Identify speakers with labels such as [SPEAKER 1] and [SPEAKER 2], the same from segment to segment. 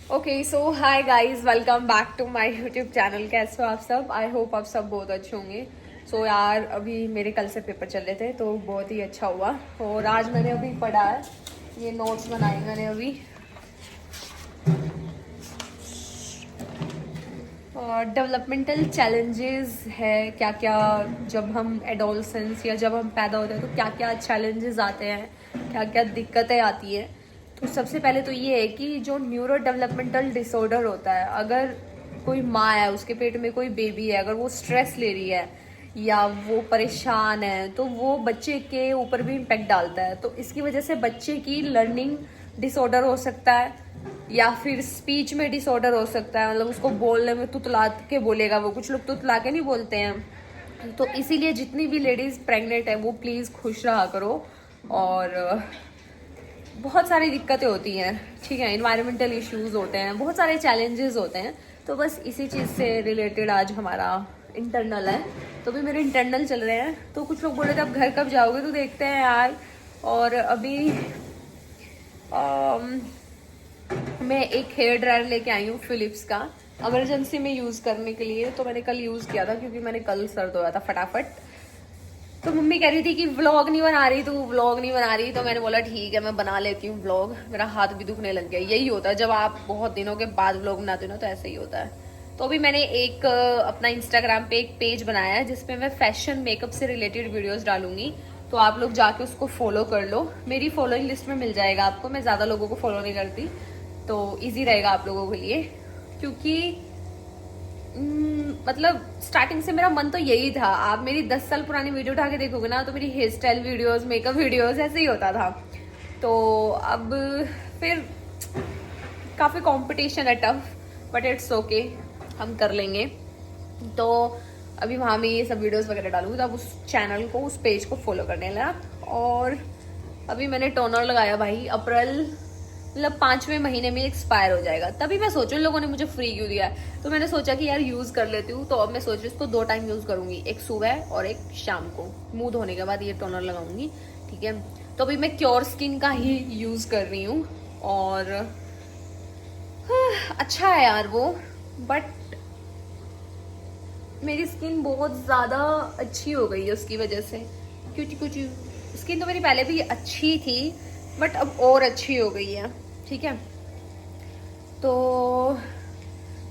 [SPEAKER 1] Okay so hi guys, welcome back to my YouTube channel. कैसे हो आप सब? आई होप आप सब बहुत अच्छे होंगे। सो यार, अभी मेरे कल से पेपर चल रहे थे तो बहुत ही अच्छा हुआ। और आज मैंने अभी पढ़ा है, ये नोट्स बनाए मैंने अभी। डेवलपमेंटल चैलेंजेस है क्या क्या, जब हम एडोलसेंस या जब हम पैदा होते हैं तो क्या क्या चैलेंजेस आते हैं, क्या क्या दिक्कतें आती हैं। तो सबसे पहले तो ये है कि जो न्यूरो डेवलपमेंटल डिसऑर्डर होता है, अगर कोई माँ है, उसके पेट में कोई बेबी है, अगर वो स्ट्रेस ले रही है या वो परेशान है तो वो बच्चे के ऊपर भी इम्पेक्ट डालता है। तो इसकी वजह से बच्चे की लर्निंग डिसऑर्डर हो सकता है या फिर स्पीच में डिसऑर्डर हो सकता है, मतलब उसको बोलने में तुतला के बोलेगा वो। कुछ लोग तुतला के नहीं बोलते हैं। तो इसीलिए जितनी भी लेडीज प्रेग्नेंट है वो प्लीज़ खुश रहा करो। और बहुत सारी दिक्कतें होती हैं, ठीक है, इन्वायरमेंटल इश्यूज होते हैं, बहुत सारे चैलेंजेस होते हैं। तो बस इसी चीज़ से रिलेटेड आज हमारा इंटरनल है। तो भी मेरे इंटरनल चल रहे हैं। तो कुछ लोग बोल रहे थे आप घर कब जाओगे, तो देखते हैं यार। और अभी मैं एक हेयर ड्रायर लेके आई हूँ फिलिप्स का, इमरजेंसी में यूज़ करने के लिए। तो मैंने कल यूज़ किया था क्योंकि मैंने कल सर धोया था फटाफट। तो मम्मी कह रही थी कि व्लॉग नहीं बना रही, तू व्लॉग नहीं बना रही। तो मैंने बोला ठीक है, मैं बना लेती हूँ व्लॉग। मेरा हाथ भी दुखने लग गया। यही होता है जब आप बहुत दिनों के बाद व्लॉग बनाते हो ना, तो ऐसे ही होता है। तो अभी मैंने एक अपना इंस्टाग्राम पे एक पेज बनाया है जिसपे मैं फैशन मेकअप से रिलेटेड वीडियोस डालूंगी। तो आप लोग जाके उसको फॉलो कर लो। मेरी फॉलोइंग लिस्ट में मिल जाएगा आपको। मैं ज़्यादा लोगों को फॉलो नहीं करती, तो ईजी रहेगा आप लोगों के लिए। क्योंकि मतलब स्टार्टिंग से मेरा मन तो यही था। आप मेरी 10 साल पुरानी वीडियो उठा के देखोगे ना, तो मेरी hair style videos, makeup videos ऐसे ही होता था। तो अब फिर काफ़ी कंपटीशन है, टफ, बट इट्स ओके, हम कर लेंगे। तो अभी वहाँ में ये सब वीडियोस वगैरह डालूंगी, तो आप उस चैनल को, उस पेज को फॉलो करने लगा। और अभी मैंने टोनर लगाया भाई, अप्रैल मतलब 5वें महीने में एक्सपायर हो जाएगा। तभी मैं सोचूं लोगों ने मुझे फ्री क्यों दिया है। तो मैंने सोचा कि यार यूज कर लेती हूँ। तो अब मैं सोच रही हूँ इसको 2 टाइम यूज करूंगी, एक सुबह और एक शाम को। मुंह धोने के बाद ये टोनर लगाऊंगी, ठीक है। तो अभी मैं क्योर स्किन का ही यूज कर रही हूँ। और अच्छा है यार वो, बट मेरी स्किन बहुत ज़्यादा अच्छी हो गई है उसकी वजह से। क्योंकि कुछ स्किन तो मेरी पहले भी अच्छी थी, बट अब और अच्छी हो गई है, ठीक है। तो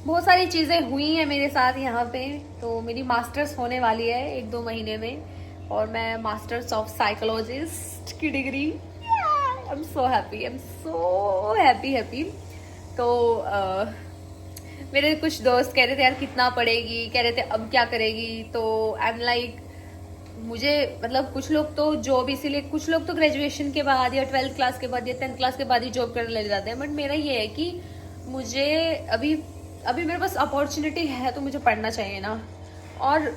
[SPEAKER 1] बहुत सारी चीज़ें हुई हैं मेरे साथ यहाँ पे। तो मेरी मास्टर्स होने वाली है 1-2 महीने में, और मैं मास्टर्स ऑफ साइकोलॉजिस्ट की degree, I am so happy, I am so happy. तो मेरे कुछ दोस्त कह रहे थे यार कितना पढ़ेगी, कह रहे थे अब क्या करेगी। तो आई एम लाइक, मुझे मतलब कुछ लोग तो जॉब इसीलिए, कुछ लोग तो ग्रेजुएशन के बाद या 12th क्लास के बाद या 10th क्लास के बाद ही जॉब करने लग जाते हैं। बट मेरा ये है कि मुझे अभी अभी मेरे पास अपॉर्चुनिटी है तो मुझे पढ़ना चाहिए ना। और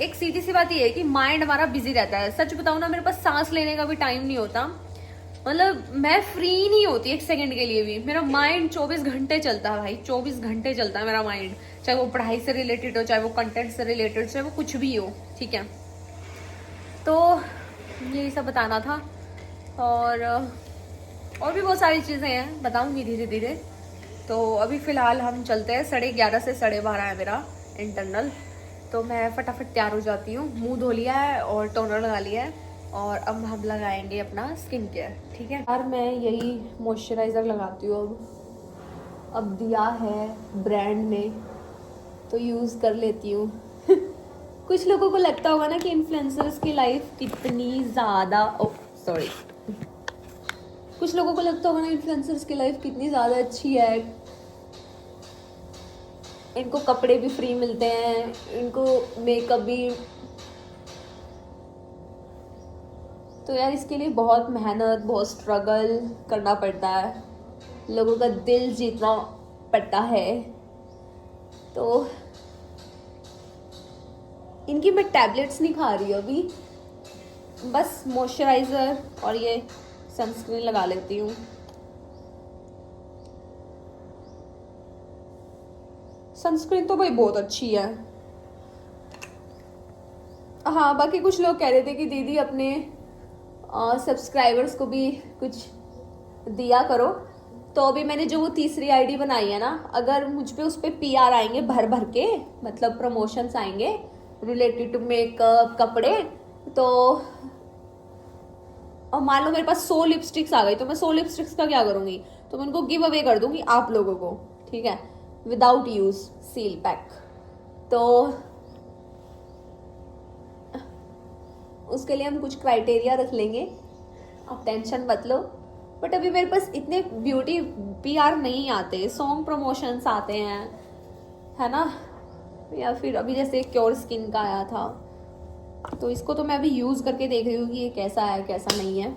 [SPEAKER 1] एक सीधी सी बात ये है कि माइंड हमारा बिजी रहता है। सच बताऊं ना, मेरे पास सांस लेने का भी टाइम नहीं होता। मतलब मैं फ्री नहीं होती एक सेकंड के लिए भी। मेरा माइंड 24 घंटे चलता है भाई, 24 घंटे चलता है मेरा माइंड। चाहे वो पढ़ाई से रिलेटेड हो, चाहे वो कंटेंट से रिलेटेड, चाहे वो कुछ भी हो, ठीक है। तो यही सब बताना था। और भी बहुत सारी चीज़ें हैं, बताऊंगी धीरे धीरे। तो अभी फ़िलहाल हम चलते हैं, 11:30 से 12:30 है मेरा इंटरनल। तो मैं फटाफट तैयार हो जाती हूँ। मुंह धो लिया है और टोनर लगा लिया है, और अब हम लगाएंगे अपना स्किन केयर, ठीक है। यार मैं यही मॉइस्चराइज़र लगाती हूँ अब दिया है ब्रांड ने, तो यूज़ कर लेती हूँ। कुछ लोगों को लगता होगा ना कि इन्फ्लुएंसर्स की लाइफ कितनी ज़्यादा, ओह सॉरी, कुछ लोगों को लगता होगा ना इन्फ्लुएंसर्स की लाइफ कितनी ज़्यादा अच्छी है, इनको कपड़े भी फ्री मिलते हैं, इनको मेकअप भी। तो यार इसके लिए बहुत मेहनत, बहुत स्ट्रगल करना पड़ता है, लोगों का दिल जीतना पड़ता है। तो इनकी मैं टैबलेट्स नहीं खा रही हूँ अभी, बस मॉइस्चराइज़र और ये सनस्क्रीन लगा लेती हूँ। सनस्क्रीन तो भाई बहुत अच्छी है। हाँ, बाकी कुछ लोग कह रहे थे कि दीदी अपने सब्सक्राइबर्स को भी कुछ दिया करो। तो अभी मैंने जो वो तीसरी आईडी बनाई है ना, अगर मुझ पे उस पर PR आएंगे भर भर के, मतलब प्रमोशंस आएंगे रिलेटेड टू मेकअप कपड़े, तो और मान लो मेरे पास 100 लिपस्टिक्स आ गई, तो मैं 100 लिपस्टिक्स का क्या करूंगी, तो मैं उनको गिव अवे कर दूंगी आप लोगों को, ठीक है, विदाउट यूज, सील पैक। तो उसके लिए हम कुछ क्राइटेरिया रख लेंगे, आप टेंशन मत लो। बट अभी मेरे पास इतने ब्यूटी PR नहीं आते, सॉन्ग प्रमोशंस आते हैं, है ना, या फिर अभी जैसे क्योर स्किन का आया था, तो इसको तो मैं अभी यूज़ करके देख रही हूँ कि ये कैसा है कैसा नहीं है।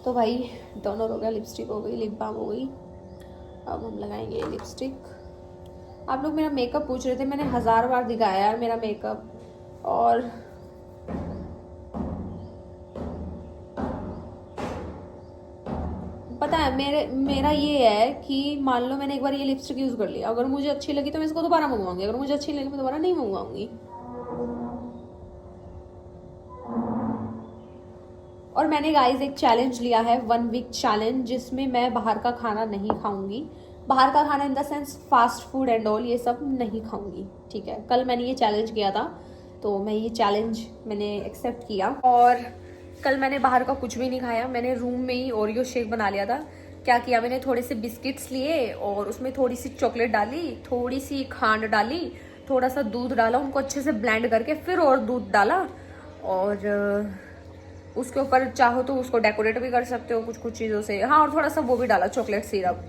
[SPEAKER 1] तो भाई टोनर हो गया, लिपस्टिक हो गई, लिप बाम हो गई, अब हम लगाएंगे लिपस्टिक। आप लोग मेरा मेकअप पूछ रहे थे, मैंने 1000 बार दिखाया यार मेरा मेकअप। और पता है मेरा ये है कि मान लो मैंने एक बार ये लिपस्टिक यूज़ कर लिया, अगर मुझे अच्छी लगी तो मैं इसको दोबारा मंगवाऊंगी, अगर मुझे अच्छी लगी मैं दोबारा नहीं मंगवाऊंगी। और मैंने गाइस एक चैलेंज लिया है, 1 वीक चैलेंज, जिसमें मैं बाहर का खाना नहीं खाऊंगी। बाहर का खाना in the sense fast food and all, ये सब नहीं खाऊंगी, ठीक है। कल मैंने ये चैलेंज किया था, तो मैं ये चैलेंज मैंने एक्सेप्ट किया। और कल मैंने बाहर का कुछ भी नहीं खाया, मैंने रूम में ही ओरियो शेक बना लिया था। क्या किया मैंने, थोड़े से बिस्किट्स लिए और उसमें थोड़ी सी चॉकलेट डाली, थोड़ी सी खांड डाली, थोड़ा सा दूध डाला, उनको अच्छे से ब्लेंड करके फिर और दूध डाला, और उसके ऊपर चाहो तो उसको डेकोरेट भी कर सकते हो कुछ कुछ चीज़ों से, हाँ, और थोड़ा सा वो भी डाला चॉकलेट सिरप।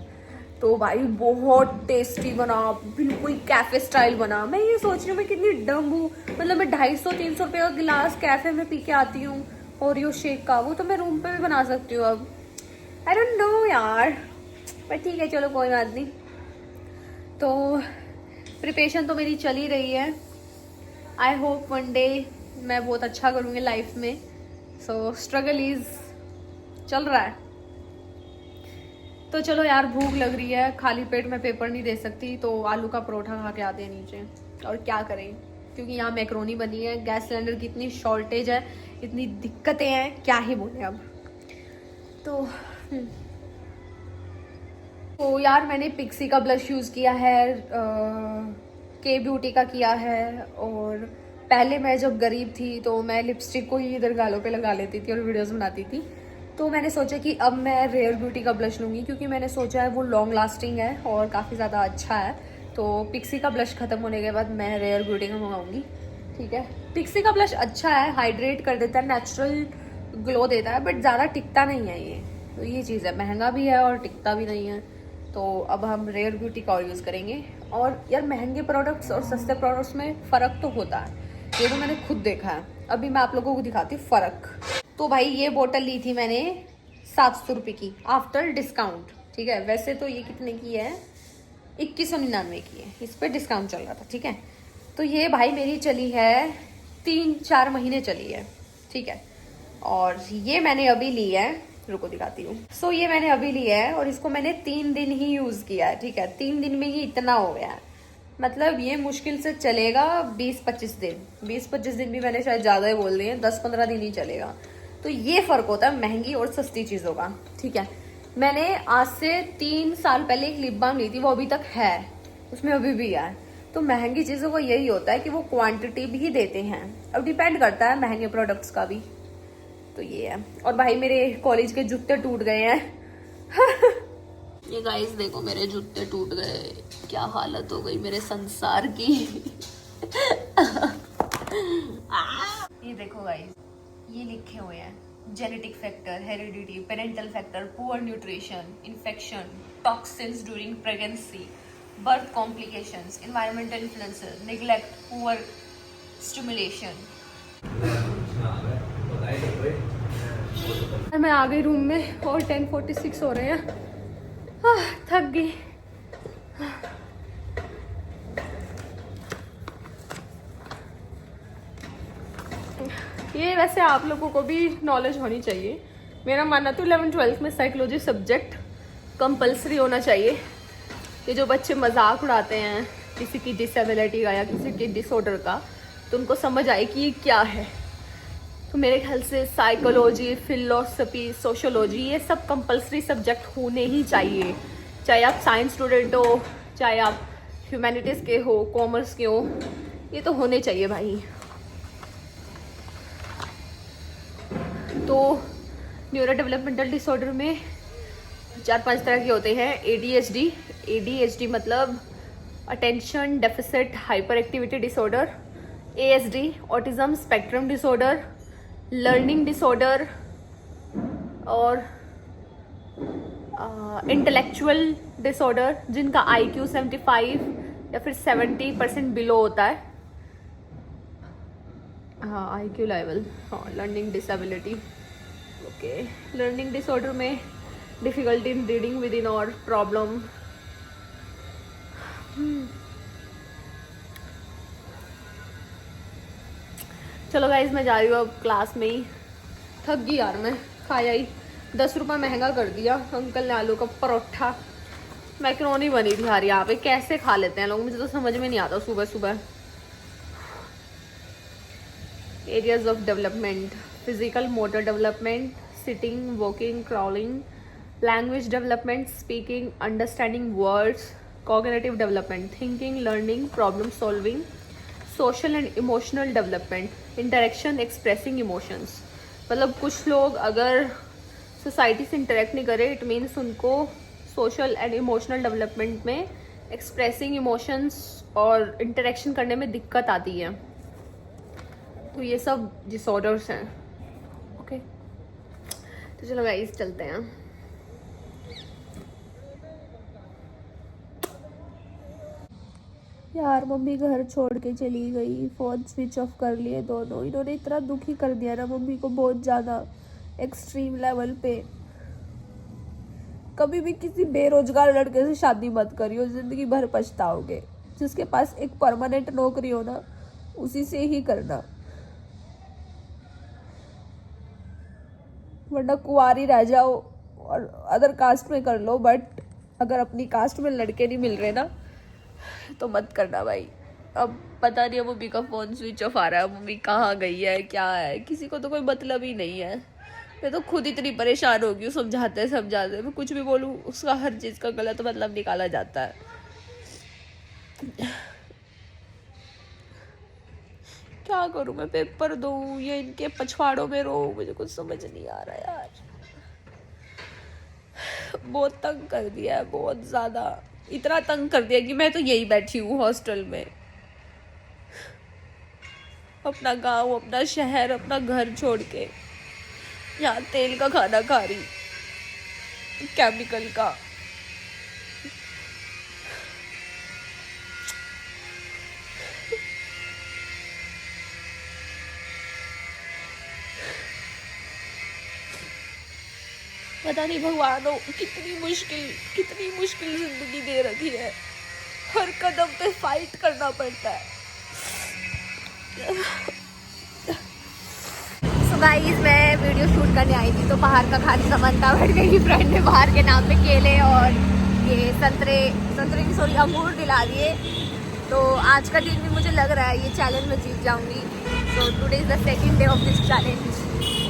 [SPEAKER 1] तो भाई बहुत टेस्टी बना, बिल्कुल कैफे स्टाइल बना। मैं ये सोच रही हूँ मैं कितनी डम हूँ, मतलब मैं 250-300 रुपये का गिलास कैफे में पी के आती हूँ ओरियो शेक का, वो तो मैं रूम पे भी बना सकती हूँ अब। आई डोंट नो यार, पर ठीक है, चलो कोई बात नहीं। तो प्रिपरेशन तो मेरी चल ही रही है, आई होप वन डे मैं बहुत अच्छा करूँगी लाइफ में। सो स्ट्रगल इज चल रहा है। तो चलो यार, भूख लग रही है, खाली पेट में पेपर नहीं दे सकती, तो आलू का परोठा खा के आते हैं नीचे। और क्या करें, क्योंकि यहाँ मैक्रोनी बनी है, गैस सिलेंडर की इतनी शॉर्टेज है, इतनी दिक्कतें हैं, क्या ही बोले अब। तो यार मैंने पिक्सी का ब्लश यूज़ किया है, के ब्यूटी का किया है, और पहले मैं जब गरीब थी तो मैं लिपस्टिक को ही इधर गालों पे लगा लेती थी और वीडियोस बनाती थी। तो मैंने सोचा कि अब मैं रेयर ब्यूटी का ब्लश लूँगी, क्योंकि मैंने सोचा है वो लॉन्ग लास्टिंग है और काफ़ी ज़्यादा अच्छा है। तो पिक्सी का ब्लश ख़त्म होने के बाद मैं रेयर ब्यूटी का मंगाऊँगी, ठीक है। पिक्सी का ब्लश अच्छा है, हाइड्रेट कर देता है, नेचुरल ग्लो देता है, बट ज़्यादा टिकता नहीं है ये, तो ये चीज़ है, महंगा भी है और टिकता भी नहीं है। तो अब हम रेयर ब्यूटी का और यूज़ करेंगे। और यार महंगे प्रोडक्ट्स और सस्ते प्रोडक्ट्स में फ़र्क तो होता है, ये तो मैंने खुद देखा है। अभी मैं आप लोगों को दिखाती हूँ फ़र्क। तो भाई ये बोतल ली थी मैंने 700 रुपये की आफ्टर डिस्काउंट, ठीक है। वैसे तो ये कितने की है, 2199 की है, इस पर डिस्काउंट चल रहा था, ठीक है। तो ये भाई मेरी चली है 3-4 महीने चली है, ठीक है। और ये मैंने अभी ली है, रुको दिखाती हूँ। सो ये मैंने अभी लिया है और इसको मैंने 3 दिन ही यूज़ किया है, ठीक है। 3 दिन में ही इतना हो गया है, मतलब ये मुश्किल से चलेगा 20-25 दिन, 20-25 दिन भी मैंने शायद ज़्यादा ही बोल दिए, 10-15 दिन ही चलेगा। तो ये फ़र्क होता है महंगी और सस्ती चीज़ों का, ठीक है। मैंने आज से 3 साल पहले एक लिप बाम ली थी, वो अभी तक है, उसमें अभी भी है। तो महंगी चीज़ों का यही होता है कि वो क्वांटिटी भी देते हैं, अब डिपेंड करता है महंगे प्रोडक्ट्स का भी। तो ये है। और भाई मेरे कॉलेज के जूते टूट गए हैं ये गाइस देखो, मेरे जूते टूट गए, क्या हालत हो गई मेरे संसार की ये देखो गाइस, ये लिखे हुए हैं genetic factor, heredity, parental factor, poor nutrition, infection, toxins during pregnancy, birth complications, environmental influences, neglect, poor stimulation. मैं आ गई रूम में और 10:46 हो रहे हैं, थक गई। ये वैसे आप लोगों को भी नॉलेज होनी चाहिए, मेरा मानना तो 11th-12th में साइकोलॉजी सब्जेक्ट कंपलसरी होना चाहिए। ये जो बच्चे मजाक उड़ाते हैं किसी की डिसेबिलिटी का या किसी के डिसऑर्डर का, तो उनको समझ आए कि ये क्या है। तो मेरे ख्याल से साइकोलॉजी, फिलोसफी, सोशोलॉजी ये सब कंपलसरी सब्जेक्ट होने ही चाहिए, चाहे आप साइंस स्टूडेंट हो, चाहे आप ह्यूमैनिटीज़ के हो, कॉमर्स के हो, ये तो होने चाहिए भाई। तो न्यूरो डेवलपमेंटल डिसऑर्डर में 4-5 तरह के होते हैं। ADHD मतलब attention deficit hyper activity disorder, ASD autism spectrum disorder, learning disorder, और इंटेलेक्चुअल डिसऑर्डर जिनका IQ 75 या फिर 70% बिलो होता है। हाँ, IQ लेवल, हाँ, learning disability. Okay, learning disorder में difficulty in reading with in और प्रॉब्लम। चलो गाइज, मैं जा रही हूँ अब क्लास में ही। थक गई यार, मैं खाया ही 10 रुपये महंगा कर दिया। अंकल ने आलू का परोठा, मैक्रोनी बनी थी यार यहाँ पे, कैसे खा लेते हैं लोग, मुझे तो समझ में नहीं आता सुबह सुबह। Areas of development: physical motor development, sitting, walking, crawling, language development, speaking, understanding words, cognitive development, thinking, learning, problem solving, social and emotional development, interaction, expressing emotions. मतलब कुछ लोग अगर सोसाइटी से इंटरेक्ट नहीं करे, इट मीन्स उनको social and emotional development में expressing emotions और इंटरेक्शन करने में दिक्कत आती है। तो ये सब डिसऑर्डर्स हैं। ओके, तो चलो गाइस चलते हैं।
[SPEAKER 2] यार मम्मी घर छोड़ के चली गई, फ़ोन स्विच ऑफ कर लिए दोनों। इन्होंने इतना दुखी कर दिया ना मम्मी को, बहुत ज़्यादा एक्सट्रीम लेवल पे। कभी भी किसी बेरोजगार लड़के से शादी मत करियो, ज़िंदगी भर पछताओगे। जिसके पास एक परमानेंट नौकरी हो ना, उसी से ही करना, वरना कुंवारी रह जाओ और अदर कास्ट में कर लो। बट अगर अपनी कास्ट में लड़के नहीं मिल रहे ना, तो मत करना भाई। अब पता नहीं है मम्मी का फ़ोन स्विच ऑफ आ रहा है, मम्मी कहाँ गई है, क्या है, किसी को तो कोई मतलब ही नहीं है। मैं तो खुद इतनी परेशान हो गई हूँ, समझाते समझाते। मैं कुछ भी बोलूँ उसका हर चीज़ का गलत मतलब निकाला जाता है। क्या करूँ मैं, पेपर दूँ या इनके पछवाड़ों में रो, मुझे कुछ समझ नहीं आ रहा यार। बहुत तंग कर दिया है, बहुत ज़्यादा। इतना तंग कर दिया कि मैं तो यही बैठी हूँ हॉस्टल में, अपना गांव, अपना शहर, अपना घर छोड़ के यहाँ तेल का खाना खा रही, केमिकल का। पता नहीं भगवान हो कितनी मुश्किल जिंदगी दे रखी है। हर कदम पे फाइट करना पड़ता है।
[SPEAKER 1] सो गाइस, मैं वीडियो शूट करने आई थी तो बाहर का खाने का मन था, बट मेरी फ्रेंड ने बाहर के नाम पे केले और ये संतरे सॉरी अंगूर दिला दिए। तो आज का दिन भी मुझे लग रहा है ये चैलेंज में जीत जाऊंगी। So today is the second day of this challenge.